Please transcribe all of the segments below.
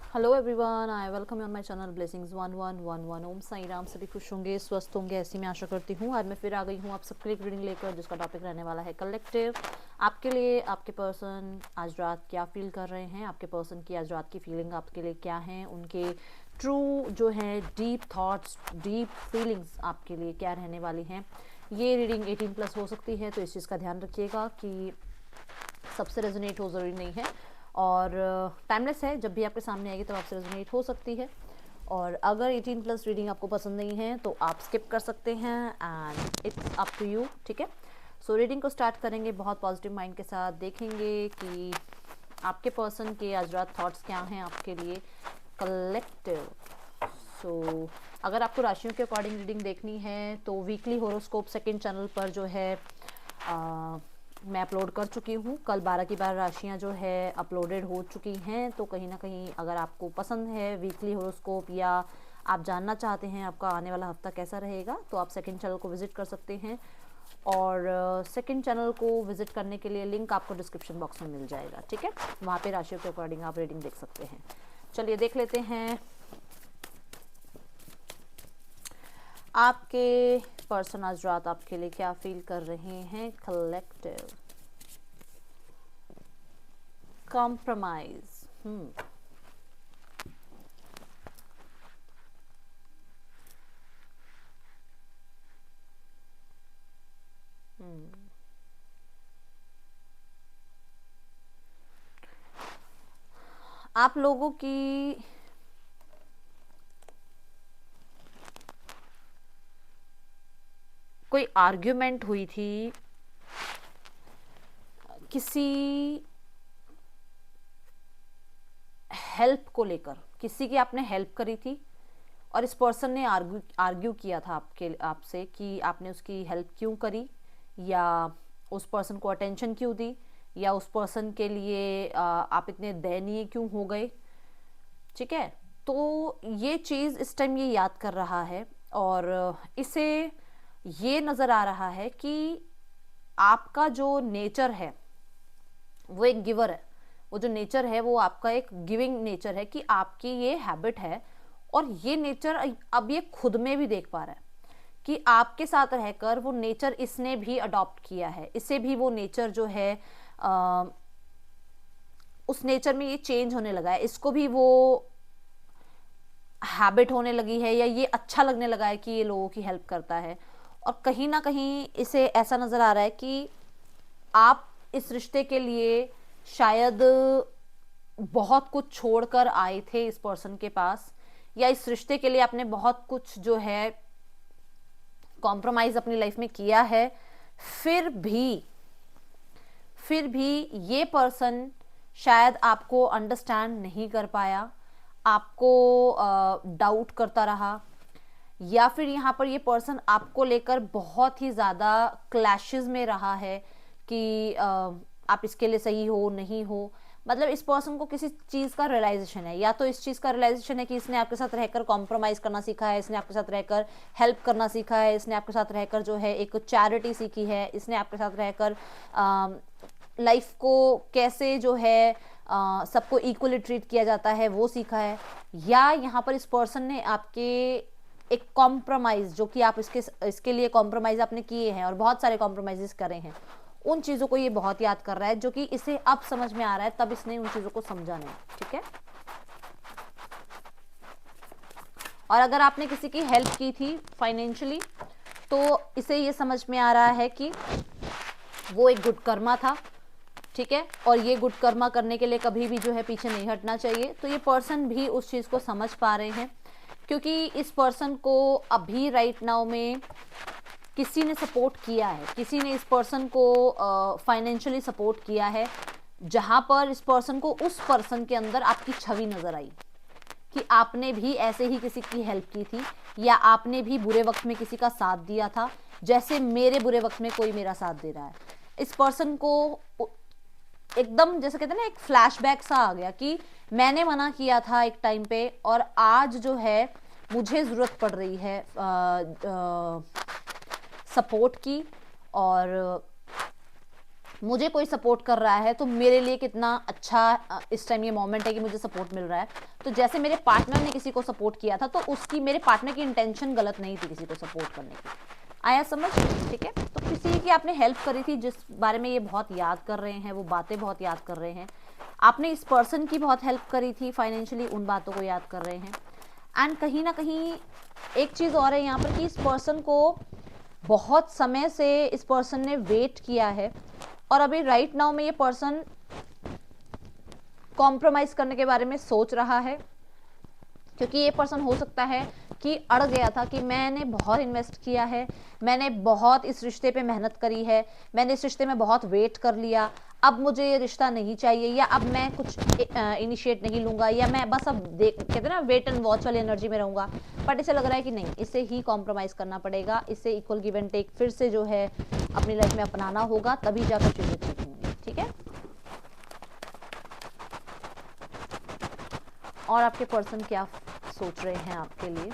Hello everyone, I welcome on my channel blessings 1111। ओम साई राम। सभी खुश होंगे, स्वस्थ होंगे, ऐसी मैं आशा करती हूँ। आज मैं फिर आ गई हूँ आप सबके लिए एक रीडिंग लेकर, जिसका टॉपिक रहने वाला है कलेक्टिव। आपके लिए आपके पर्सन आज रात क्या फील कर रहे हैं, आपके पर्सन की आज रात की फीलिंग आपके लिए क्या है, उनके ट्रू जो है डीप थॉट्स, डीप फीलिंग्स आपके लिए क्या रहने वाली हैं। ये रीडिंग 18+ हो सकती है, तो इस चीज़ का ध्यान रखिएगा कि सबसे रेजोनेट हो ज़रूरी नहीं है, और टाइमलेस है, जब भी आपके सामने आएगी तब आपसे रेजोनेट हो सकती है। और अगर 18+ रीडिंग आपको पसंद नहीं है तो आप स्किप कर सकते हैं, and it's up to you. ठीक है, सो रीडिंग को स्टार्ट करेंगे बहुत पॉजिटिव माइंड के साथ। देखेंगे कि आपके पर्सन के आज रात थॉट्स क्या हैं आपके लिए कलेक्टिव। सो अगर आपको राशियों के अकॉर्डिंग रीडिंग देखनी है तो वीकली होरोस्कोप सेकंड चैनल पर जो है मैं अपलोड कर चुकी हूँ। कल 12 की 12 राशियाँ जो है अपलोडेड हो चुकी हैं, तो कहीं ना कहीं अगर आपको पसंद है वीकली होरोस्कोप, या आप जानना चाहते हैं आपका आने वाला हफ्ता कैसा रहेगा, तो आप सेकंड चैनल को विज़िट कर सकते हैं। और सेकंड चैनल को विज़िट करने के लिए लिंक आपको डिस्क्रिप्शन बॉक्स में मिल जाएगा। ठीक है, वहाँ पे राशियों के अकॉर्डिंग आप रीडिंग देख सकते हैं। चलिए देख लेते हैं आपके पर्सन आज रात आपके लिए क्या फील कर रहे हैं कलेक्टिव। कॉम्प्रोमाइज। आप लोगों की कोई आर्ग्यूमेंट हुई थी किसी हेल्प को लेकर, किसी की आपने हेल्प करी थी और इस पर्सन ने आर्ग्यू किया था आपसे कि आपने उसकी हेल्प क्यों करी, या उस पर्सन को अटेंशन क्यों दी, या उस पर्सन के लिए आप इतने दयनीय क्यों हो गए। ठीक है, तो ये चीज़ इस टाइम ये याद कर रहा है, और इसे ये नज़र आ रहा है कि आपका जो नेचर है वो एक गिवर है। वो जो नेचर है वो आपका एक गिविंग नेचर है, कि आपकी ये हैबिट है, और ये नेचर अब ये खुद में भी देख पा रहा है कि आपके साथ रहकर वो नेचर इसने भी अडॉप्ट किया है। इसे भी वो नेचर जो है उस नेचर में ये चेंज होने लगा है, इसको भी वो हैबिट होने लगी है, या ये अच्छा लगने लगा है कि ये लोगों की हेल्प करता है। और कहीं ना कहीं इसे ऐसा नज़र आ रहा है कि आप इस रिश्ते के लिए शायद बहुत कुछ छोड़कर आए थे इस पर्सन के पास, या इस रिश्ते के लिए आपने बहुत कुछ जो है कॉम्प्रोमाइज़ अपनी लाइफ में किया है। फिर भी फिर भी ये पर्सन शायद आपको अंडरस्टैंड नहीं कर पाया, आपको डाउट करता रहा, या फिर यहाँ पर ये पर्सन आपको लेकर बहुत ही ज़्यादा क्लैशेस में रहा है कि आप इसके लिए सही हो नहीं हो। मतलब इस पर्सन को किसी चीज़ का रियलाइजेशन है, या तो इस चीज़ का रियलाइजेशन है कि इसने आपके साथ रहकर कॉम्प्रोमाइज़ करना सीखा है, इसने आपके साथ रहकर हेल्प करना सीखा है, इसने आपके साथ रहकर जो है एक चैरिटी सीखी है, इसने आपके साथ रहकर लाइफ को कैसे जो है सबको इक्वली ट्रीट किया जाता है वो सीखा है। या यहाँ पर इस पर्सन ने आपके एक कॉम्प्रोमाइज़, जो कि आप इसके लिए कॉम्प्रोमाइज़ आपने किए हैं और बहुत सारे कॉम्प्रोमाइज़ करे हैं, उन चीज़ों को ये बहुत याद कर रहा है, जो कि इसे अब समझ में आ रहा है, तब इसने उन चीज़ों को समझा नहीं। ठीक है, और अगर आपने किसी की हेल्प की थी फाइनेंशियली, तो इसे ये समझ में आ रहा है कि वो एक गुड कर्मा था। ठीक है, और ये गुड कर्मा करने के लिए कभी भी जो है पीछे नहीं हटना चाहिए। तो ये पर्सन भी उस चीज़ को समझ पा रहे हैं, क्योंकि इस पर्सन को अभी राइट नाउ में किसी ने सपोर्ट किया है, किसी ने इस पर्सन को फाइनेंशियली सपोर्ट किया है, जहां पर इस पर्सन को उस पर्सन के अंदर आपकी छवि नजर आई कि आपने भी ऐसे ही किसी की हेल्प की थी, या आपने भी बुरे वक्त में किसी का साथ दिया था, जैसे मेरे बुरे वक्त में कोई मेरा साथ दे रहा है। इस पर्सन को एकदम जैसे कहते हैं ना, एक फ्लैशबैक सा आ गया कि मैंने मना किया था एक टाइम पे, और आज जो है मुझे ज़रूरत पड़ रही है सपोर्ट की। और मुझे कोई सपोर्ट कर रहा है तो मेरे लिए कितना अच्छा इस टाइम ये मोमेंट है कि मुझे सपोर्ट मिल रहा है। तो जैसे मेरे पार्टनर ने किसी को सपोर्ट किया था तो उसकी, मेरे पार्टनर की इंटेंशन गलत नहीं थी किसी को सपोर्ट करने की। आया समझ? ठीक है, तो किसी की आपने हेल्प करी थी जिस बारे में ये बहुत याद कर रहे हैं, वो बातें बहुत याद कर रहे हैं। आपने इस पर्सन की बहुत हेल्प करी थी फाइनेंशियली, उन बातों को याद कर रहे हैं। एंड कहीं ना कहीं एक चीज़ और है यहाँ पर कि इस पर्सन को बहुत समय से इस पर्सन ने वेट किया है, और अभी राइट नाउ में ये पर्सन कॉम्प्रोमाइज करने के बारे में सोच रहा है, क्योंकि ये पर्सन हो सकता है कि अड़ गया था कि मैंने बहुत इन्वेस्ट किया है, मैंने बहुत इस रिश्ते पे मेहनत करी है, मैंने इस रिश्ते में बहुत वेट कर लिया, अब मुझे ये रिश्ता नहीं चाहिए, या अब मैं कुछ इनिशिएट नहीं लूंगा, या मैं बस अब देख, कहते हैं ना, वेट एंड वॉच वाली एनर्जी में रहूंगा। बट इसे लग रहा है कि नहीं, इसे ही कॉम्प्रोमाइज़ करना पड़ेगा, इसे इक्वल गिव एंड टेक फिर से जो है अपनी लाइफ में अपनाना होगा, तभी जाकर चीज़ें ठीक होंगी। ठीक है, और आपके पर्सन क्या सोच रहे हैं आपके लिए?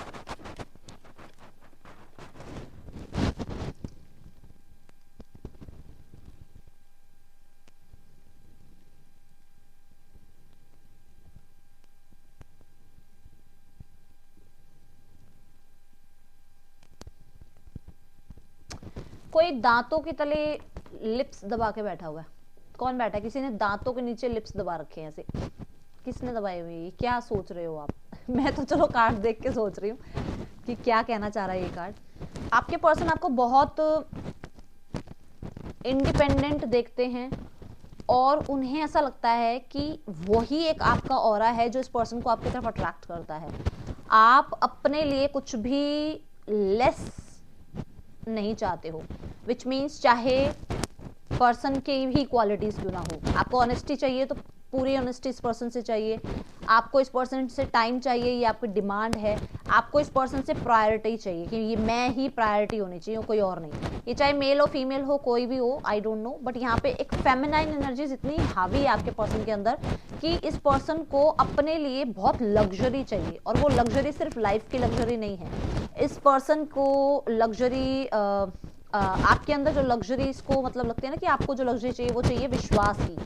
कोई दांतों के तले लिप्स दबा के बैठा हुआ है। कौन बैठा है? किसी ने दांतों के नीचे लिप्स दबा रखे हैं ऐसे। किसने दबाए हुए? क्या सोच रहे हो आप? मैं तो चलो कार्ड देख के सोच रही हूँ कि क्या कहना चाह रहा है ये कार्ड। आपके पर्सन आपको बहुत इंडिपेंडेंट देखते हैं, और उन्हें ऐसा लगता है कि वही एक आपका ऑरा है जो इस पर्सन को आपकी तरफ अट्रैक्ट करता है। आप अपने लिए कुछ भी लेस नहीं चाहते हो, विच मीन्स चाहे पर्सन की भी क्वालिटीज क्यों ना हो, आपको ऑनेस्टी चाहिए तो पूरी ऑनेस्टी इस पर्सन से चाहिए, आपको इस पर्सन से टाइम चाहिए, ये आपकी डिमांड है, आपको इस पर्सन से प्रायोरिटी चाहिए कि ये मैं ही प्रायोरिटी होनी चाहिए, कोई और नहीं। ये चाहे मेल हो फीमेल हो कोई भी हो, आई डोंट नो, बट यहाँ पे एक फेमिनाइन एनर्जी इतनी हावी है आपके पर्सन के अंदर कि इस पर्सन को अपने लिए बहुत लग्जरी चाहिए, और वो लग्जरी सिर्फ लाइफ की लग्जरी नहीं है। इस पर्सन को लग्जरी आपके अंदर जो लग्जरी इसको मतलब लगती है ना कि आपको जो लग्जरी चाहिए वो चाहिए विश्वास की,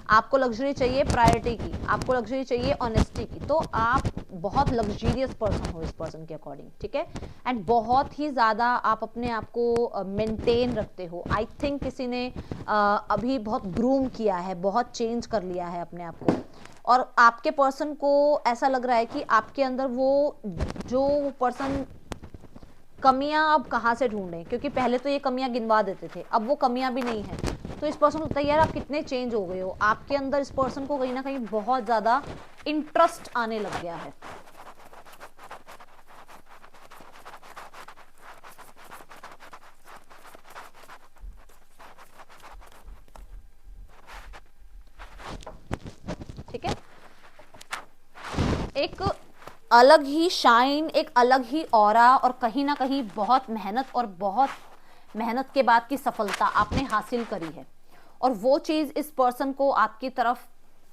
आपको लग्जरी चाहिए प्रायोरिटी की, आपको लग्जरी चाहिए ऑनेस्टी की। तो आप बहुत लग्जरियस पर्सन हो इस पर्सन के अकॉर्डिंग। ठीक है, एंड बहुत ही ज़्यादा आप अपने आप को मेंटेन रखते हो। आई थिंक किसी ने अभी बहुत ग्रूम किया है, बहुत चेंज कर लिया है अपने आप को, और आपके पर्सन को ऐसा लग रहा है कि आपके अंदर वो जो पर्सन कमियां अब कहाँ से ढूंढें, क्योंकि पहले तो ये कमियां गिनवा देते थे, अब वो कमियां भी नहीं है। तो इस पर्सन को लगता है यार आप कितने चेंज हो गए हो, आपके अंदर इस पर्सन को कहीं ना कहीं बहुत ज़्यादा इंटरेस्ट आने लग गया है। ठीक है, एक अलग ही शाइन, एक अलग ही ऑरा, और कहीं ना कहीं बहुत मेहनत, और बहुत मेहनत के बाद की सफलता आपने हासिल करी है, और वो चीज़ इस पर्सन को आपकी तरफ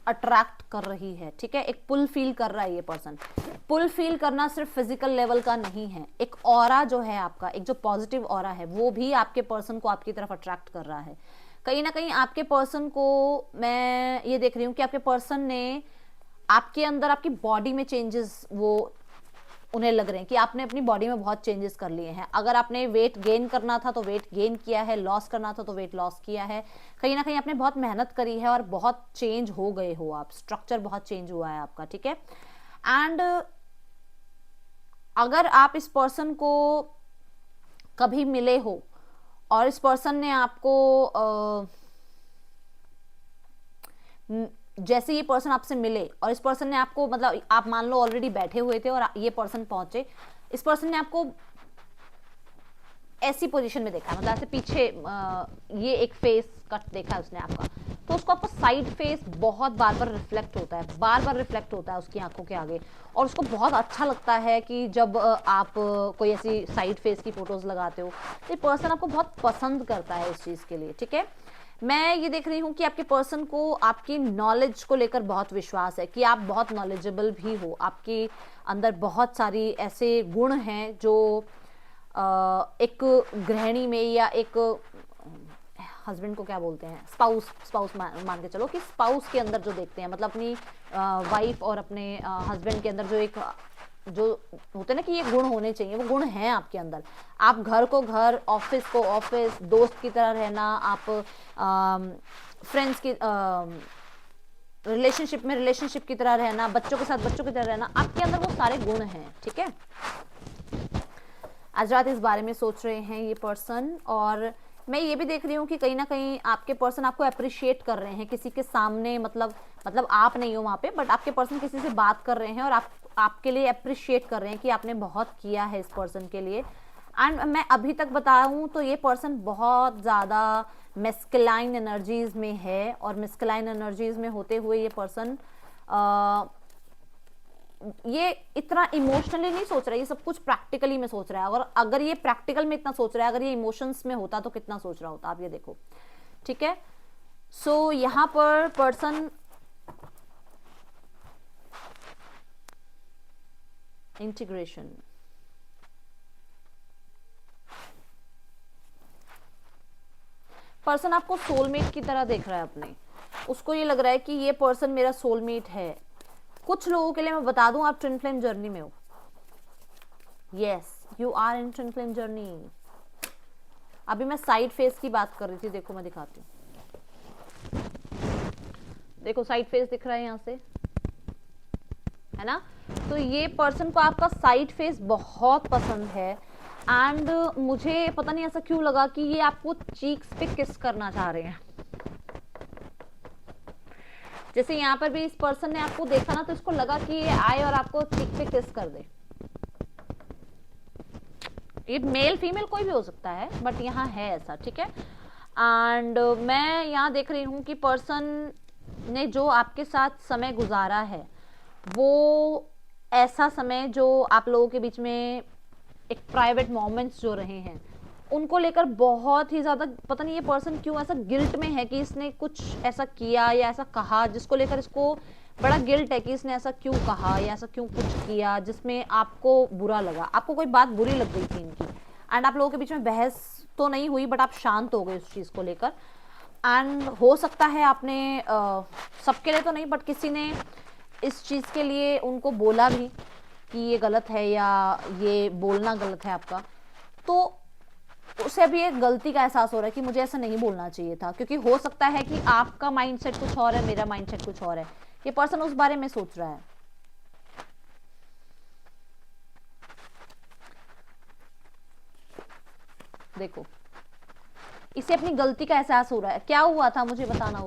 अट्रैक्ट कर रही है। ठीक है, एक पुल फील कर रहा है ये पर्सन। पुल फील करना सिर्फ फिजिकल लेवल का नहीं है, एक ऑरा जो है आपका, एक जो पॉजिटिव ऑरा है, वो भी आपके पर्सन को आपकी तरफ अट्रैक्ट कर रहा है। कहीं ना कहीं आपके पर्सन को, मैं ये देख रही हूँ कि आपके पर्सन ने आपके अंदर, आपकी बॉडी में चेंजेस वो उन्हें लग रहे हैं कि आपने अपनी बॉडी में बहुत चेंजेस कर लिए हैं। अगर आपने वेट गेन करना था तो वेट गेन किया है, लॉस करना था तो वेट लॉस किया है। कहीं ना कहीं आपने बहुत मेहनत करी है और बहुत चेंज हो गए हो आप, स्ट्रक्चर बहुत चेंज हुआ है आपका। ठीक है, एंड अगर आप इस पर्सन को कभी मिले हो और इस पर्सन ने आपको जैसे ये पर्सन आपसे मिले और इस पर्सन ने आपको, मतलब आप मान लो ऑलरेडी बैठे हुए थे और ये पर्सन पहुंचे, इस पर्सन ने आपको ऐसी पोजीशन में देखा, मतलब ऐसे पीछे ये एक फेस कट देखा है उसने आपका, तो उसको आपको साइड फेस बहुत बार बार रिफ्लेक्ट होता है, बार बार रिफ्लेक्ट होता है उसकी आंखों के आगे, और उसको बहुत अच्छा लगता है कि जब आप कोई ऐसी साइड फेस की फोटोज लगाते हो, तो ये पर्सन आपको बहुत पसंद करता है इस चीज़ के लिए। ठीक है, मैं ये देख रही हूँ कि आपके पर्सन को आपकी नॉलेज को लेकर बहुत विश्वास है कि आप बहुत नॉलेजेबल भी हो, आपके अंदर बहुत सारी ऐसे गुण हैं जो एक गृहिणी में या एक हस्बैंड को क्या बोलते हैं, स्पाउस, स्पाउस मान के चलो कि स्पाउस के अंदर जो देखते हैं, मतलब अपनी वाइफ और अपने हस्बैंड के अंदर जो एक जो होते हैं ना कि ये गुण होने चाहिए, वो गुण हैं आपके अंदर। आप घर को घर, ऑफिस को ऑफिस, दोस्त की तरह रहना, आप फ्रेंड्स की रिलेशनशिप में रिलेशनशिप की तरह रहना, बच्चों के साथ बच्चों की तरह रहना, आपके अंदर वो सारे गुण हैं, ठीक है। आज रात इस बारे में सोच रहे हैं ये पर्सन, और मैं ये भी देख रही हूँ कि कहीं ना कहीं आपके पर्सन आपको अप्रिशिएट कर रहे हैं किसी के सामने, मतलब आप नहीं हो वहाँ पे, बट आपके पर्सन किसी से बात कर रहे हैं और आपके लिए अप्रिशिएट कर रहे हैं कि आपने बहुत किया है इस पर्सन के लिए। एंड मैं अभी तक बताऊँ तो ये पर्सन बहुत ज़्यादा मेस्कुलाइन एनर्जीज में है, और मेस्कुलाइन एनर्जीज में होते हुए ये पर्सन ये इतना इमोशनली नहीं सोच रहा है, ये सब कुछ प्रैक्टिकली में सोच रहा है। और अगर ये प्रैक्टिकल में इतना सोच रहा है, अगर ये इमोशंस में होता तो कितना सोच रहा होता, आप ये देखो, ठीक है। सो यहां पर पर्सन इंटीग्रेशन, पर्सन आपको सोलमेट की तरह देख रहा है अपने, उसको ये लग रहा है कि ये पर्सन मेरा सोलमेट है। कुछ लोगों के लिए मैं बता दूं, आप ट्विन फ्लेम जर्नी में हो। Yes, you are in twin flame journey. अभी मैं साइड फेस की बात कर रही थी, देखो मैं दिखाती हूँ, देखो साइड फेस दिख रहा है यहाँ से, है ना। तो ये पर्सन को आपका साइड फेस बहुत पसंद है, एंड मुझे पता नहीं ऐसा क्यों लगा कि ये आपको चीक्स पे किस करना चाह रहे हैं। जैसे यहाँ पर भी इस पर्सन ने आपको देखा ना, तो इसको लगा कि ये आए और आपको चीक पे किस कर दे। ये मेल फीमेल कोई भी हो सकता है, बट यहाँ है ऐसा, ठीक है। एंड मैं यहाँ देख रही हूँ कि पर्सन ने जो आपके साथ समय गुजारा है, वो ऐसा समय जो आप लोगों के बीच में एक प्राइवेट मोमेंट्स जो रहे हैं, उनको लेकर बहुत ही ज़्यादा, पता नहीं ये पर्सन क्यों ऐसा गिल्ट में है कि इसने कुछ ऐसा किया या ऐसा कहा जिसको लेकर इसको बड़ा गिल्ट है कि इसने ऐसा क्यों कहा या ऐसा क्यों कुछ किया जिसमें आपको बुरा लगा, आपको कोई बात बुरी लग गई थी इनकी। एंड आप लोगों के बीच में बहस तो नहीं हुई, बट आप शांत हो गए उस चीज़ को लेकर। एंड हो सकता है आपने सबके लिए तो नहीं, बट किसी ने इस चीज़ के लिए उनको बोला भी कि ये गलत है या ये बोलना गलत है आपका, तो उसे अभी एक गलती का एहसास हो रहा है कि मुझे ऐसा नहीं बोलना चाहिए था। क्योंकि हो सकता है कि आपका माइंडसेट कुछ और है, मेरा माइंडसेट कुछ और है, ये पर्सन उस बारे में सोच रहा है। देखो, इसे अपनी गलती का एहसास हो रहा है। क्या हुआ था मुझे बताना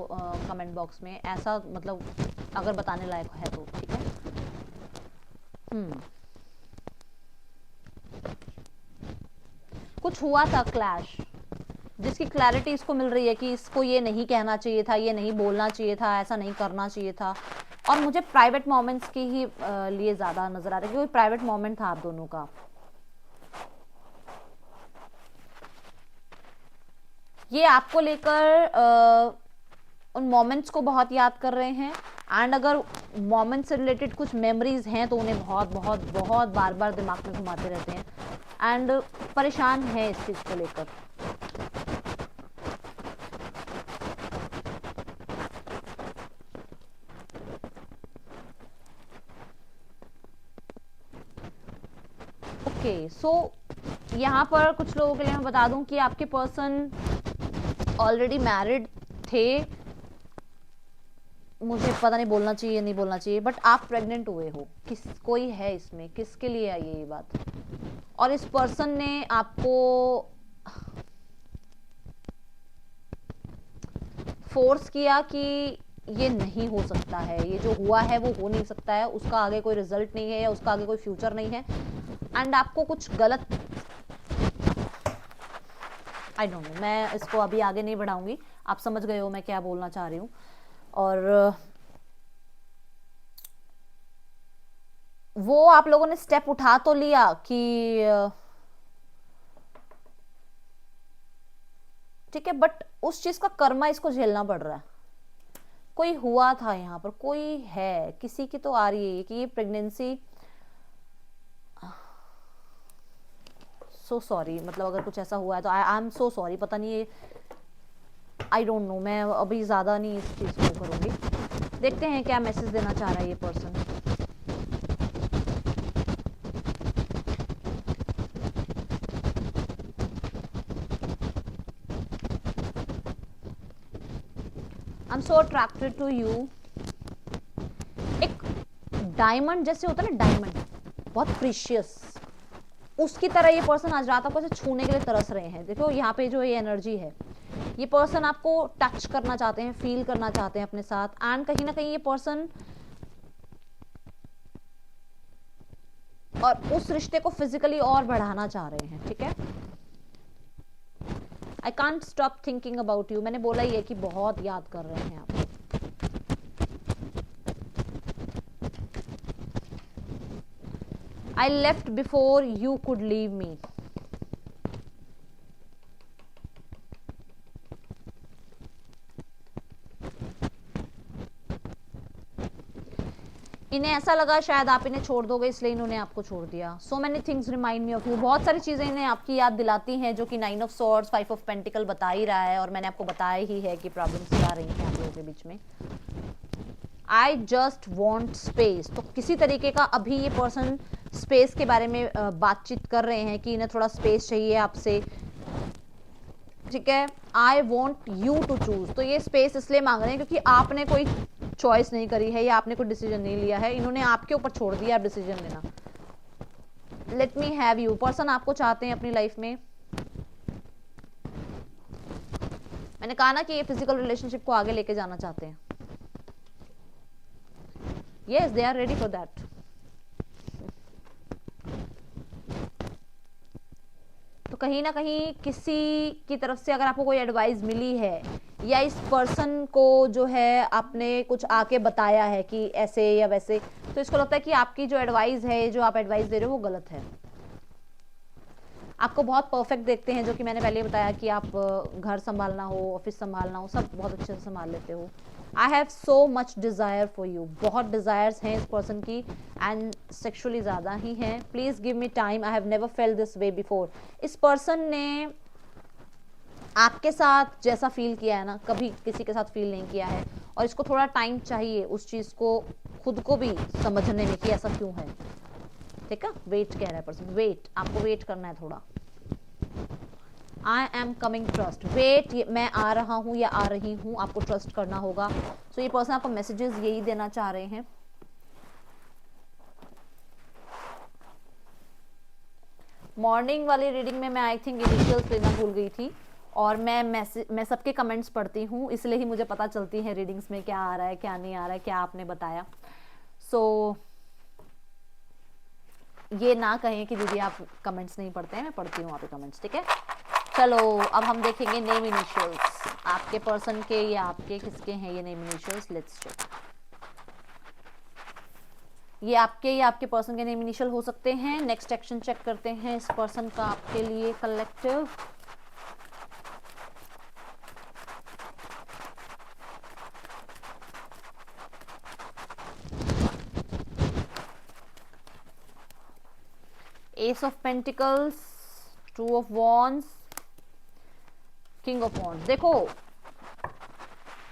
कमेंट बॉक्स में, ऐसा मतलब अगर बताने लायक है तो, ठीक है। कुछ हुआ था क्लैश, जिसकी क्लैरिटी इसको मिल रही है कि इसको ये नहीं कहना चाहिए था, ये नहीं बोलना चाहिए था, ऐसा नहीं करना चाहिए था। और मुझे प्राइवेट मोमेंट्स की ही लिए ज़्यादा नज़र आ रहा है, क्योंकि प्राइवेट मोमेंट था आप दोनों का। ये आपको लेकर उन मोमेंट्स को बहुत याद कर रहे हैं, एंड अगर मोमेंट्स से रिलेटेड कुछ मेमोरीज हैं तो उन्हें बहुत बहुत बहुत बार बार दिमाग में घुमाते रहते हैं, एंड परेशान है इस चीज़ को लेकर। ओके, सो यहाँ पर कुछ लोगों के लिए मैं बता दूं कि आपके पर्सन ऑलरेडी मैरिड थे, मुझे पता नहीं बोलना चाहिए नहीं बोलना चाहिए, बट आप प्रेग्नेंट हुए हो, कोई है इसमें, किसके लिए आई है ये बात। और इस पर्सन ने आपको फोर्स किया कि ये नहीं हो सकता है, ये जो हुआ है वो हो नहीं सकता है, उसका आगे कोई रिजल्ट नहीं है या उसका आगे कोई फ्यूचर नहीं है, एंड आपको कुछ गलत, आई डोंट नो, मैं इसको अभी आगे नहीं बढ़ाऊंगी, आप समझ गए हो मैं क्या बोलना चाह रही हूँ। और वो आप लोगों ने स्टेप उठा तो लिया कि ठीक है, बट उस चीज का कर्मा इसको झेलना पड़ रहा है। कोई हुआ था यहाँ पर, कोई है, किसी की तो आ रही है कि ये प्रेगनेंसी, सो सॉरी, मतलब अगर कुछ ऐसा हुआ है तो आई एम सो सॉरी, पता नहीं ये आई डोंट नो, मैं अभी ज़्यादा नहीं इस चीज़ को करूँगी। देखते हैं क्या मैसेज देना चाह रहा है ये person. I am so attracted to you. एक डायमंड जैसे होता है ना, डायमंड बहुत प्रीशियस, उसकी तरह ये पर्सन आज रात आपको छूने के लिए तरस रहे हैं। देखो यहाँ पे जो ये एनर्जी है, ये पर्सन आपको टच करना चाहते हैं, फील करना चाहते हैं अपने साथ, एंड कहीं ना कहीं ये पर्सन और उस रिश्ते को फिजिकली और बढ़ाना चाह रहे हैं। ठीक है, I can't stop thinking about you. मैंने बोला ही है कि बहुत याद कर रहे हैं आप। I left before you could leave me. इन्हें ऐसा लगा शायद आप इन्हें छोड़ दोगे, इसलिए इन्होंने आपको छोड़ दिया। So many things remind me of you. बहुत सारी चीजें इन्हें आपकी याद दिलाती हैं, जो कि 9 ऑफ सॉर्ड्स, 5 ऑफ पेंटिकल बता ही रहा है, और मैंने आपको बताया ही है कि प्रॉब्लम्स आ रही हैं आप लोगों के बीच में। I just want space. तो किसी तरीके का अभी ये पर्सन स्पेस के बारे में बातचीत कर रहे हैं कि इन्हें थोड़ा स्पेस चाहिए आपसे। ठीक है, I want you to choose. तो ये स्पेस इसलिए मांग रहे हैं क्योंकि आपने कोई चॉइस नहीं करी है या आपने कोई डिसीजन नहीं लिया है, इन्होंने आपके ऊपर छोड़ दिया डिसीजन लेना। Let me have you. Person आपको चाहते हैं अपनी लाइफ में। मैंने कहा ना कि ये फिजिकल रिलेशनशिप को आगे लेके जाना चाहते हैं। Yes, they are ready for that. तो कहीं ना कहीं किसी की तरफ से अगर आपको कोई एडवाइस मिली है, या इस पर्सन को जो है आपने कुछ आके बताया है कि ऐसे या वैसे, तो इसको लगता है कि आपकी जो एडवाइस है, जो आप एडवाइस दे रहे हो, वो गलत है। आपको बहुत परफेक्ट देखते हैं, जो कि मैंने पहले बताया कि आप घर संभालना हो, ऑफिस संभालना हो, सब बहुत अच्छे से संभाल लेते हो। I have so much desire for you. बहुत डिज़ायर्स हैं इस पर्सन की, एंड सेक्सुअली ज़्यादा ही हैं। Please give me time, I have never felt this way before. इस पर्सन ने आपके साथ जैसा फील किया है ना, कभी किसी के साथ फील नहीं किया है, और इसको थोड़ा टाइम चाहिए उस चीज़ को खुद को भी समझने में कि ऐसा क्यों है। ठीक है, वेट कह रहा है पर्सन, वेट, आपको वेट करना है थोड़ा। I am coming, trust, wait, मैं आ रहा हूँ या आ रही हूँ, आपको ट्रस्ट करना होगा। सो ये पर्सन आपको मैसेजेस यही देना चाह रहे हैं। मॉर्निंग वाली रीडिंग में मैं आई थिंक इनिशियल्स लेना भूल गई थी, और मैं सबके कमेंट्स पढ़ती हूँ, इसलिए ही मुझे पता चलती है रीडिंग्स में क्या आ रहा है, क्या नहीं आ रहा है, क्या आपने बताया। सो ये ना कहें कि दीदी आप कमेंट्स नहीं पढ़ते हैं, मैं पढ़ती हूँ आपके कमेंट्स। ठीक है, चलो अब हम देखेंगे नेम इनिशियल्स, आपके पर्सन के या आपके, किसके हैं ये नेम इनिशियल्स। Let's check. ये आपके या आपके पर्सन के नेम इनिशियल हो सकते हैं। नेक्स्ट एक्शन चेक करते हैं इस पर्सन का आपके लिए collective. S of pentacles, two of wands, king of wands. देखो,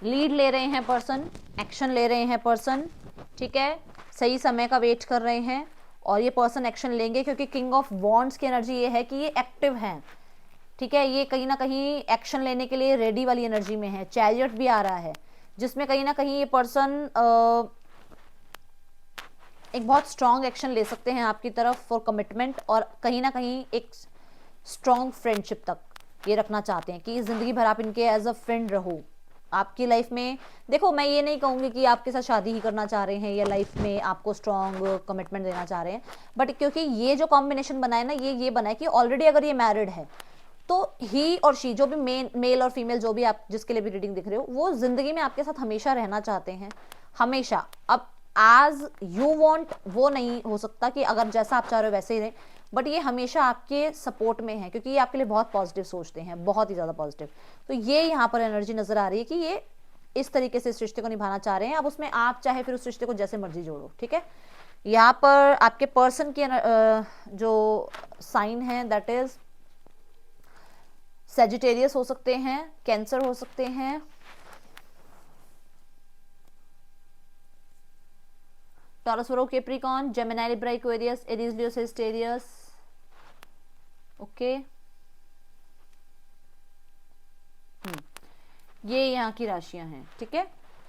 लीड ले रहे हैं पर्सन, एक्शन ले रहे हैं पर्सन। ठीक है, सही समय का वेट कर रहे हैं, और ये पर्सन एक्शन लेंगे क्योंकि किंग ऑफ वॉन्ड्स की एनर्जी ये है कि ये एक्टिव हैं। ठीक है, ये कहीं ना कहीं एक्शन लेने के लिए रेडी वाली एनर्जी में है। चैरियट भी आ रहा है, जिसमें कहीं ना कहीं ये पर्सन एक बहुत स्ट्रॉन्ग एक्शन ले सकते हैं आपकी तरफ फॉर कमिटमेंट, और कहीं ना कहीं एक स्ट्रॉन्ग फ्रेंडशिप तक ये रखना चाहते हैं कि ज़िंदगी भर आप इनके एज अ फ्रेंड रहो आपकी लाइफ में। देखो, मैं ये नहीं कहूँगी कि आपके साथ शादी ही करना चाह रहे हैं या लाइफ में आपको स्ट्रॉन्ग कमिटमेंट देना चाह रहे हैं, बट क्योंकि ये जो कॉम्बिनेशन बना है ना, ये बना है कि ऑलरेडी अगर ये मैरिड है, तो ही और शी, जो भी मेल और फीमेल, जो भी आप जिसके लिए भी रीडिंग दिख रहे हो, वो जिंदगी में आपके साथ हमेशा रहना चाहते हैं, हमेशा। अब आज यू वांट वो नहीं हो सकता कि अगर जैसा आप चाह रहे हो वैसे ही रहे, बट ये हमेशा आपके सपोर्ट में है क्योंकि ये आपके लिए बहुत पॉजिटिव सोचते हैं, बहुत ही ज़्यादा पॉजिटिव। तो ये यहाँ पर एनर्जी नज़र आ रही है कि ये इस तरीके से इस रिश्ते को निभाना चाह रहे हैं। अब उसमें आप चाहे फिर उस रिश्ते को जैसे मर्जी जोड़ो। ठीक है, यहाँ पर आपके पर्सन की जो साइन है दैट इज सेजिटेरियस हो सकते हैं, कैंसर हो सकते हैं, Taurus, Virgo, Capricorn, Gemini, Libra, Aquarius, Aries, Leo, Sagittarius. Okay, ये यहाँ की राशियां हैं, ठीक है।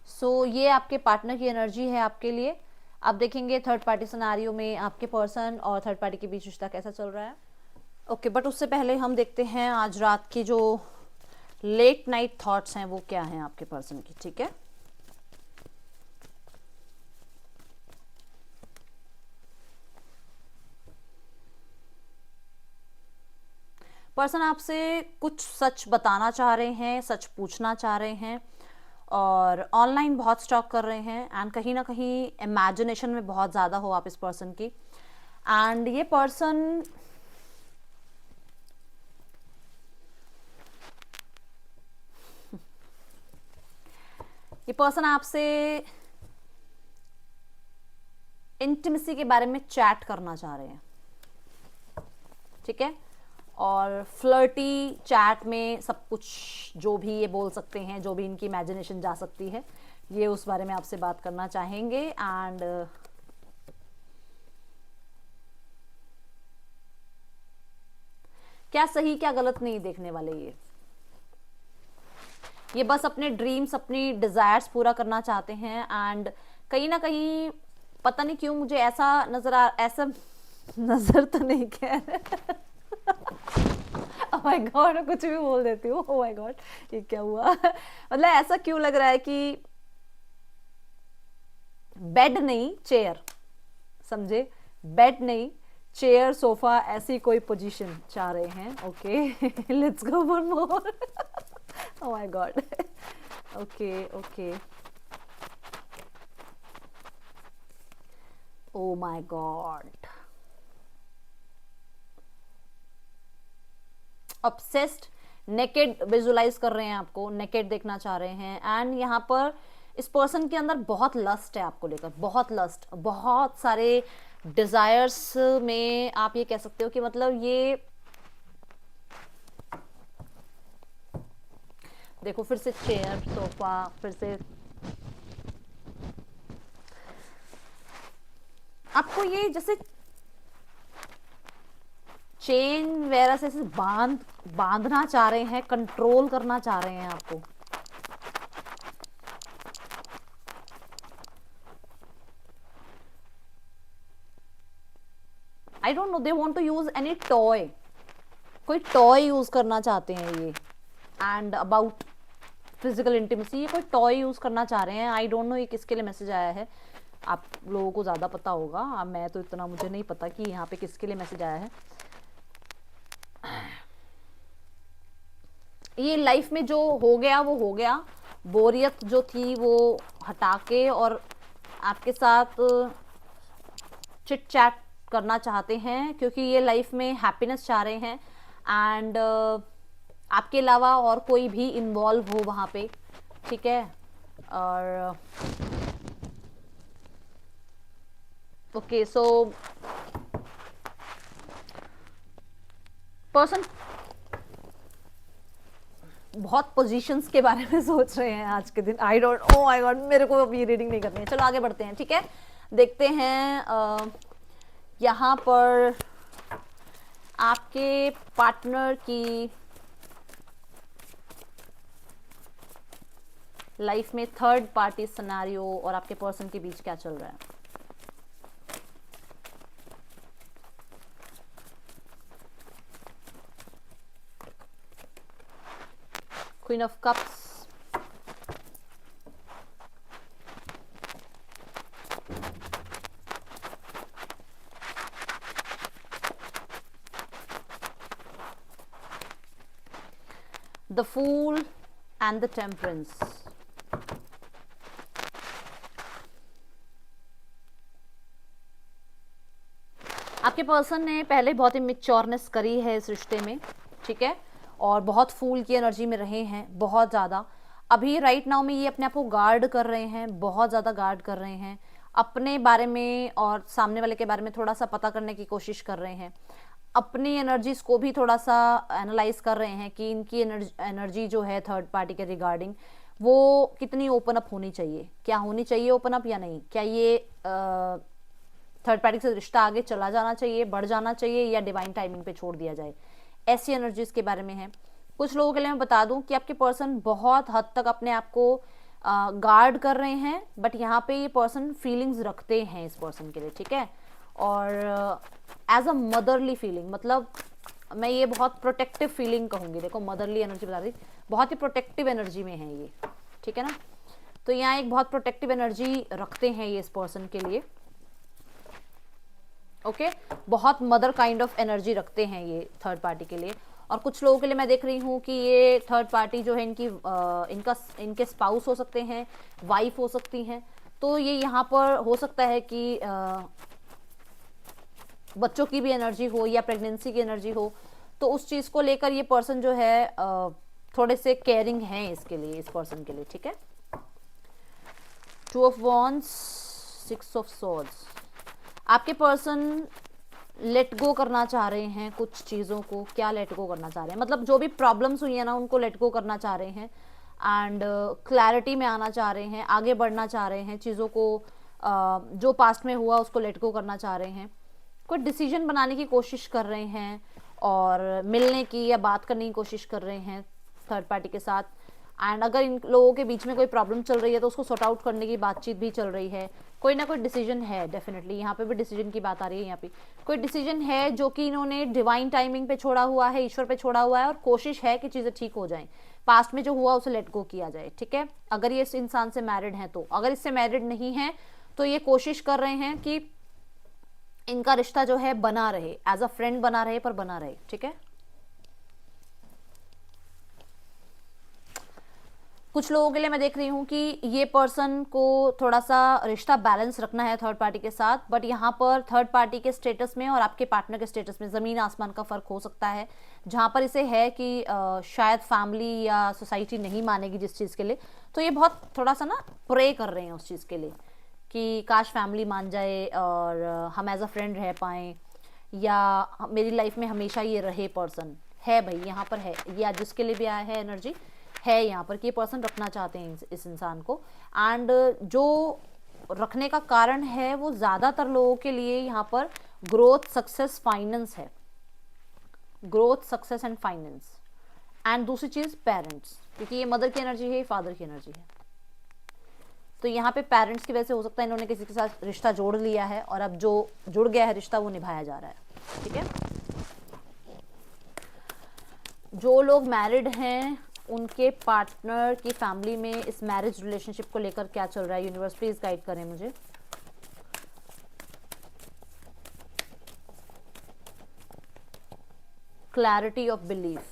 सो ये आपके पार्टनर की एनर्जी है आपके लिए। आप देखेंगे थर्ड पार्टी सिनारियो में आपके पर्सन और थर्ड पार्टी के बीच रिश्ता कैसा चल रहा है। ओके, बट उससे पहले हम देखते हैं आज रात की जो लेट नाइट थॉट्स हैं वो क्या हैं आपके पर्सन की, ठीक है। पर्सन आपसे कुछ सच बताना चाह रहे हैं, सच पूछना चाह रहे हैं, और ऑनलाइन बहुत स्टॉक कर रहे हैं, एंड कहीं ना कहीं इमेजिनेशन में बहुत ज़्यादा हो आप इस पर्सन की। एंड ये पर्सन आपसे इंटिमेसी के बारे में चैट करना चाह रहे हैं, ठीक है। और फ्लर्टी चैट में सब कुछ जो भी ये बोल सकते हैं, जो भी इनकी इमेजिनेशन जा सकती है, ये उस बारे में आपसे बात करना चाहेंगे। एंड क्या सही क्या गलत नहीं देखने वाले ये बस अपने ड्रीम्स, अपनी डिजायर्स पूरा करना चाहते हैं। एंड कहीं ना कहीं पता नहीं क्यों मुझे ऐसा नजर तो नहीं कह रहे ओह माय गॉड, कुछ भी बोल देती हूँ। ओह माय गॉड, ये क्या हुआ मतलब ऐसा क्यों लग रहा है कि बेड नहीं चेयर, समझे, बेड नहीं चेयर, सोफा, ऐसी कोई पोजीशन चाह रहे हैं। Okay, let's go for more. Oh my god, okay okay, oh my god, obsessed, naked visualize कर रहे हैं, आपको नेकेड देखना चाह रहे हैं। एंड यहाँ पर इस पर्सन के अंदर बहुत लस्ट है आपको लेकर, बहुत लस्ट, बहुत सारे डिजायर्स में आप ये कह सकते हो कि मतलब ये देखो, फिर से चेयर, सोफा, फिर से आपको ये जैसे चेन वगैरह से बांधना चाह रहे हैं, कंट्रोल करना चाह रहे हैं आपको। I don't know, they want to use any toy, कोई टॉय यूज करना चाहते हैं ये। एंड अबाउट फिजिकल इंटीमेसी, ये कोई टॉय यूज करना चाह रहे हैं। आई डोंट नो ये किसके लिए मैसेज आया है, आप लोगों को ज्यादा पता होगा, मैं तो इतना मुझे नहीं पता कि यहाँ पे किसके लिए मैसेज आया है। ये लाइफ में जो हो गया वो हो गया, बोरियत जो थी वो हटा के और आपके साथ चिट चैट करना चाहते हैं, क्योंकि ये लाइफ में हैप्पीनेस चाह रहे हैं। एंड आपके अलावा और कोई भी इन्वॉल्व हो वहाँ पे, ठीक है। और ओके, सो पर्सन बहुत पोजीशंस के बारे में सोच रहे हैं आज के दिन। I don't, oh my God, मेरे को अभी रीडिंग नहीं करनी है। चलो आगे बढ़ते हैं, ठीक है। देखते हैं यहाँ पर आपके पार्टनर की लाइफ में थर्ड पार्टी सिनेरियो और आपके पर्सन के बीच क्या चल रहा है। Queen of cups, the fool and the temperance. आपके पर्सन ने पहले बहुत ही मैच्योरनेस करी है इस रिश्ते में, ठीक है, और बहुत फूल की एनर्जी में रहे हैं, बहुत ज़्यादा। अभी राइट नाउ में ये अपने आप को गार्ड कर रहे हैं, बहुत ज़्यादा गार्ड कर रहे हैं, अपने बारे में और सामने वाले के बारे में थोड़ा सा पता करने की कोशिश कर रहे हैं। अपनी एनर्जीज को भी थोड़ा सा एनालाइज कर रहे हैं कि इनकी एनर्जी जो है थर्ड पार्टी के रिगार्डिंग वो कितनी ओपन अप होनी चाहिए, क्या होनी चाहिए ओपन अप या नहीं, क्या ये थर्ड पार्टी से रिश्ता आगे चला जाना चाहिए, बढ़ जाना चाहिए, या डिवाइन टाइमिंग पे छोड़ दिया जाए। ऐसी एनर्जीज के बारे में है। कुछ लोगों के लिए मैं बता दूं कि आपके पर्सन बहुत हद तक अपने आप को गार्ड कर रहे हैं, बट यहाँ पे ये पर्सन फीलिंग्स रखते हैं इस पर्सन के लिए, ठीक है। और एज अ मदरली फीलिंग, मतलब मैं ये बहुत प्रोटेक्टिव फीलिंग कहूंगी। देखो मदरली एनर्जी बता रही, बहुत ही प्रोटेक्टिव एनर्जी में है ये, ठीक है ना। तो यहाँ एक बहुत प्रोटेक्टिव एनर्जी रखते हैं ये इस पर्सन के लिए, ओके बहुत मदर काइंड ऑफ एनर्जी रखते हैं ये थर्ड पार्टी के लिए। और कुछ लोगों के लिए मैं देख रही हूँ कि ये थर्ड पार्टी जो है इनके स्पाउस हो सकते हैं, वाइफ हो सकती हैं। तो ये यहाँ पर हो सकता है कि बच्चों की भी एनर्जी हो या प्रेगनेंसी की एनर्जी हो, तो उस चीज को लेकर ये पर्सन जो है थोड़े से केयरिंग हैं इसके लिए, इस पर्सन के लिए, ठीक है। 2 ऑफ वॉन्ड्स, 6 ऑफ सॉर्ड्स। आपके पर्सन लेट गो करना चाह रहे हैं कुछ चीज़ों को। क्या लेट गो करना चाह रहे हैं, मतलब जो भी प्रॉब्लम्स हुई है ना उनको लेट गो करना चाह रहे हैं, एंड क्लैरिटी में आना चाह रहे हैं, आगे बढ़ना चाह रहे हैं, चीज़ों को जो पास्ट में हुआ उसको लेट गो करना चाह रहे हैं, कोई डिसीजन बनाने की कोशिश कर रहे हैं, और मिलने की या बात करने की कोशिश कर रहे हैं थर्ड पार्टी के साथ। एंड अगर इन लोगों के बीच में कोई प्रॉब्लम चल रही है तो उसको सॉर्ट आउट करने की बातचीत भी चल रही है। कोई ना कोई डिसीजन है डेफिनेटली, यहाँ पे भी डिसीजन की बात आ रही है। यहाँ पे कोई डिसीजन है जो कि इन्होंने डिवाइन टाइमिंग पे छोड़ा हुआ है, ईश्वर पे छोड़ा हुआ है, और कोशिश है कि चीज़ें ठीक हो जाएं, पास्ट में जो हुआ उसे लेट गो किया जाए, ठीक है। अगर ये इस इंसान से मैरिड है तो, अगर इससे मैरिड नहीं है तो ये कोशिश कर रहे हैं कि इनका रिश्ता जो है बना रहे, एज अ फ्रेंड बना रहे, पर बना रहे, ठीक है। कुछ लोगों के लिए मैं देख रही हूँ कि ये पर्सन को थोड़ा सा रिश्ता बैलेंस रखना है थर्ड पार्टी के साथ, बट यहाँ पर थर्ड पार्टी के स्टेटस में और आपके पार्टनर के स्टेटस में ज़मीन आसमान का फ़र्क हो सकता है। जहाँ पर इसे है कि शायद फैमिली या सोसाइटी नहीं मानेगी जिस चीज़ के लिए, तो ये बहुत थोड़ा सा ना प्रे कर रहे हैं उस चीज़ के लिए कि काश फैमिली मान जाए और हम एज अ फ्रेंड रह पाएँ, या मेरी लाइफ में हमेशा ये रहे पर्सन है। भाई यहाँ पर है ये, आज जिसके लिए भी आया है एनर्जी है यहाँ पर कि ये पर्सन रखना चाहते हैं इस इंसान को। एंड जो रखने का कारण है वो ज़्यादातर लोगों के लिए यहाँ पर ग्रोथ, सक्सेस, फाइनेंस है। Growth, success and finance. And दूसरी चीज़ पेरेंट्स, क्योंकि ये मदर की एनर्जी है, फादर की एनर्जी है। तो यहाँ पे पेरेंट्स की वजह से हो सकता है इन्होंने किसी के साथ रिश्ता जोड़ लिया है, और अब जो जुड़ गया है रिश्ता वो निभाया जा रहा है, ठीक है। जो लोग मैरिड हैं उनके पार्टनर की फैमिली में इस मैरिज रिलेशनशिप को लेकर क्या चल रहा है, यूनिवर्स प्लीज गाइड करें मुझे। Clarity of belief,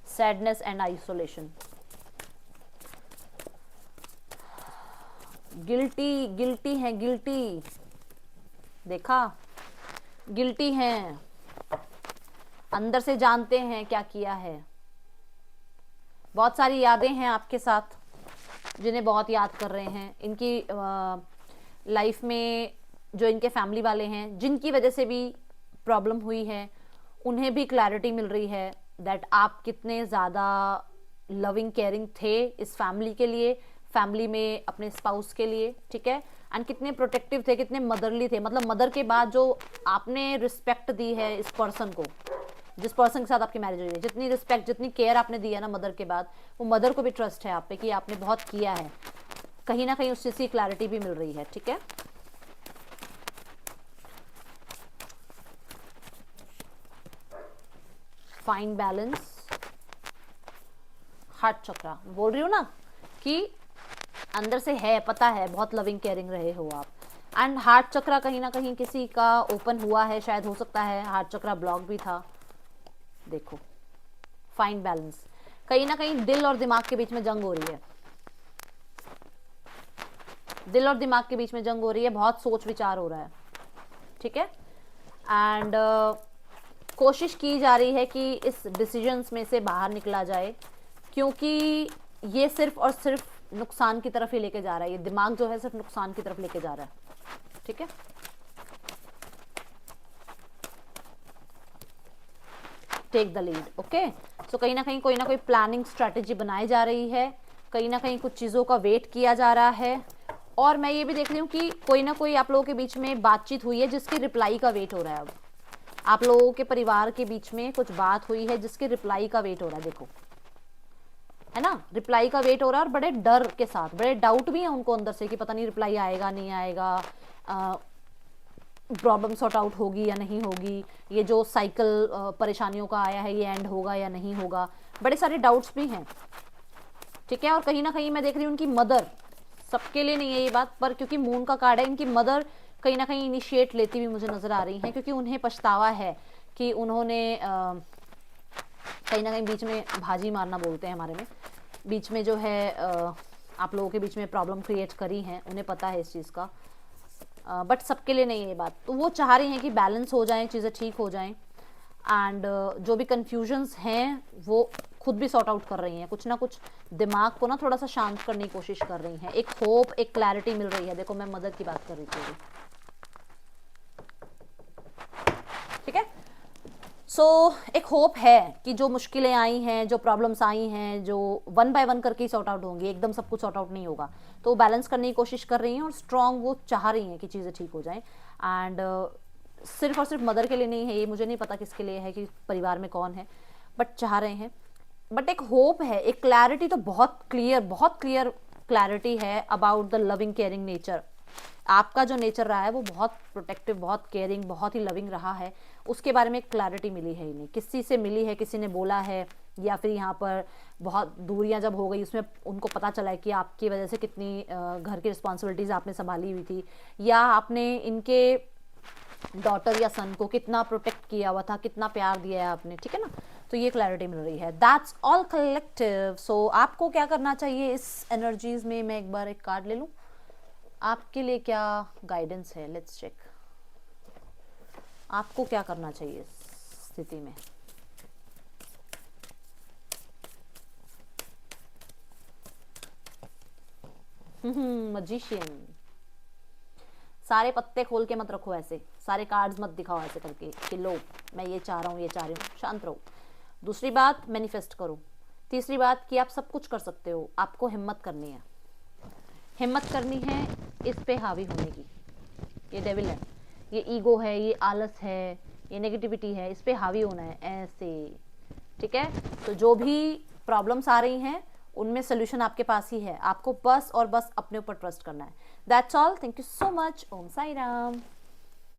sadness and isolation, guilty है, गिल्टी, देखा गिल्टी हैं, अंदर से जानते हैं क्या किया है। बहुत सारी यादें हैं आपके साथ जिन्हें बहुत याद कर रहे हैं। इनकी लाइफ में जो इनके फैमिली वाले हैं जिनकी वजह से भी प्रॉब्लम हुई है, उन्हें भी क्लैरिटी मिल रही है दैट आप कितने ज़्यादा लविंग केयरिंग थे इस फैमिली के लिए, फैमिली में अपने स्पाउस के लिए, ठीक है। एंड कितने प्रोटेक्टिव थे, कितने मदरली थे, मतलब मदर के बाद जो आपने रिस्पेक्ट दी है इस पर्सन को, जिस पर्सन के साथ आपकी मैरिज हुई है, जितनी रिस्पेक्ट, जितनी केयर आपने दी है ना मदर के बाद, वो मदर को भी ट्रस्ट है आप पे कि आपने बहुत किया है। कहीं ना कहीं उस चीज़ की क्लैरिटी भी मिल रही है, ठीक है। फाइन बैलेंस, हार्ट चक्रा, बोल रही हूँ ना कि अंदर से है, पता है बहुत लविंग केयरिंग रहे हो आप। एंड हार्ट चक्रा कहीं ना कहीं किसी का ओपन हुआ है, शायद हो सकता है हार्ट चक्रा ब्लॉक भी था। देखो फाइन बैलेंस, कहीं ना कहीं दिल और दिमाग के बीच में जंग हो रही है, दिल और दिमाग के बीच में जंग हो रही है, बहुत सोच विचार हो रहा है, ठीक है। एंड कोशिश की जा रही है कि इस डिसीजंस में से बाहर निकला जाए, क्योंकि ये सिर्फ और सिर्फ नुकसान की तरफ ही लेके जा रहा है, ये दिमाग जो है सिर्फ नुकसान की तरफ लेके जा रहा है, ठीक है। Take the lead. Okay, so कहीं ना कहीं कोई ना कोई प्लानिंग स्ट्रैटेजी बनाई जा रही है, कहीं ना कहीं कुछ चीज़ों का वेट किया जा रहा है, और मैं ये भी देख रही हूँ कि कोई ना कोई आप लोगों के बीच में बातचीत हुई है जिसकी रिप्लाई का वेट हो रहा है। अब आप लोगों के परिवार के बीच में कुछ बात हुई है जिसके रिप्लाई का वेट हो रहा है, देखो, है ना, रिप्लाई का वेट हो रहा है, और बड़े डर के साथ, बड़े डाउट भी है उनको अंदर से कि पता नहीं रिप्लाई आएगा नहीं आएगा, प्रॉब्लम सॉर्ट आउट होगी या नहीं होगी, ये जो साइकिल परेशानियों का आया है ये एंड होगा या नहीं होगा, बड़े सारे डाउट्स भी हैं। ठीक है, और कहीं ना कहीं मैं देख रही हूँ उनकी मदर, सबके लिए नहीं है ये बात, पर क्योंकि मून का कार्ड है, इनकी मदर कहीं ना कहीं इनिशिएट लेती हुई मुझे नजर आ रही हैं, क्योंकि उन्हें पछतावा है कि उन्होंने कहीं ना कहीं बीच में भाजी मारना बोलते हैं हमारे में, बीच में जो है आप लोगों के बीच में प्रॉब्लम क्रिएट करी है, उन्हें पता है इस चीज़ का, बट सबके लिए नहीं है ये बात। तो वो चाह रही हैं कि बैलेंस हो जाएं, चीज़ें ठीक हो जाएं, एंड जो भी कन्फ्यूजन्स हैं वो खुद भी सॉर्ट आउट कर रही हैं, कुछ ना कुछ दिमाग को ना थोड़ा सा शांत करने की कोशिश कर रही हैं, एक होप, एक क्लैरिटी मिल रही है। देखो मैं मदद की बात कर रही थी, ठीक है। सो एक होप है कि जो मुश्किलें आई हैं, जो प्रॉब्लम्स आई हैं, जो वन बाय वन करके ही सॉर्ट आउट होंगी, एकदम सब कुछ सॉर्ट आउट नहीं होगा, तो वो बैलेंस करने की कोशिश कर रही हैं, और स्ट्रॉन्ग वो चाह रही हैं कि चीज़ें ठीक हो जाएं। एंड सिर्फ और सिर्फ मदर के लिए नहीं है ये, मुझे नहीं पता किसके लिए है कि परिवार में कौन है, बट चाह रहे हैं, बट एक होप है, एक क्लैरिटी तो बहुत क्लियर क्लैरिटी है about the loving caring nature. आपका जो नेचर रहा है वो बहुत प्रोटेक्टिव, बहुत केयरिंग, बहुत ही लविंग रहा है, उसके बारे में एक क्लैरिटी मिली है इन्हें, किसी से मिली है, किसी ने बोला है, या फिर यहाँ पर बहुत दूरियां जब हो गई उसमें उनको पता चला है कि आपकी वजह से कितनी घर की रिस्पॉन्सिबिलिटीज़ आपने संभाली हुई थी, या आपने इनके डॉटर या सन को कितना प्रोटेक्ट किया हुआ था, कितना प्यार दिया है आपने, ठीक है ना। तो ये क्लैरिटी मिल रही है। That's all collective. सो आपको क्या करना चाहिए इस एनर्जीज में? मैं एक बार एक कार्ड ले लूं, आपके लिए क्या गाइडेंस है, लेट्स चेक। आपको क्या करना चाहिए इस स्थिति में? मजिशियन। सारे पत्ते खोल के मत रखो ऐसे, सारे कार्ड्स मत दिखाओ ऐसे करके कि लो मैं ये चाह रहा हूँ, ये चाह रही हूँ, शांत रहो। दूसरी बात, मैनिफेस्ट करो। तीसरी बात कि आप सब कुछ कर सकते हो, आपको हिम्मत करनी है, हिम्मत करनी है इस पे हावी होने की। ये डेविल है, ये ईगो है, ये आलस है, ये नेगेटिविटी है, इस पे हावी होना है ऐसे, ठीक है। तो जो भी प्रॉब्लम्स आ रही हैं उनमें सोल्यूशन आपके पास ही है, आपको बस और बस अपने ऊपर ट्रस्ट करना है। That's all, thank you so much. Om Sai Ram.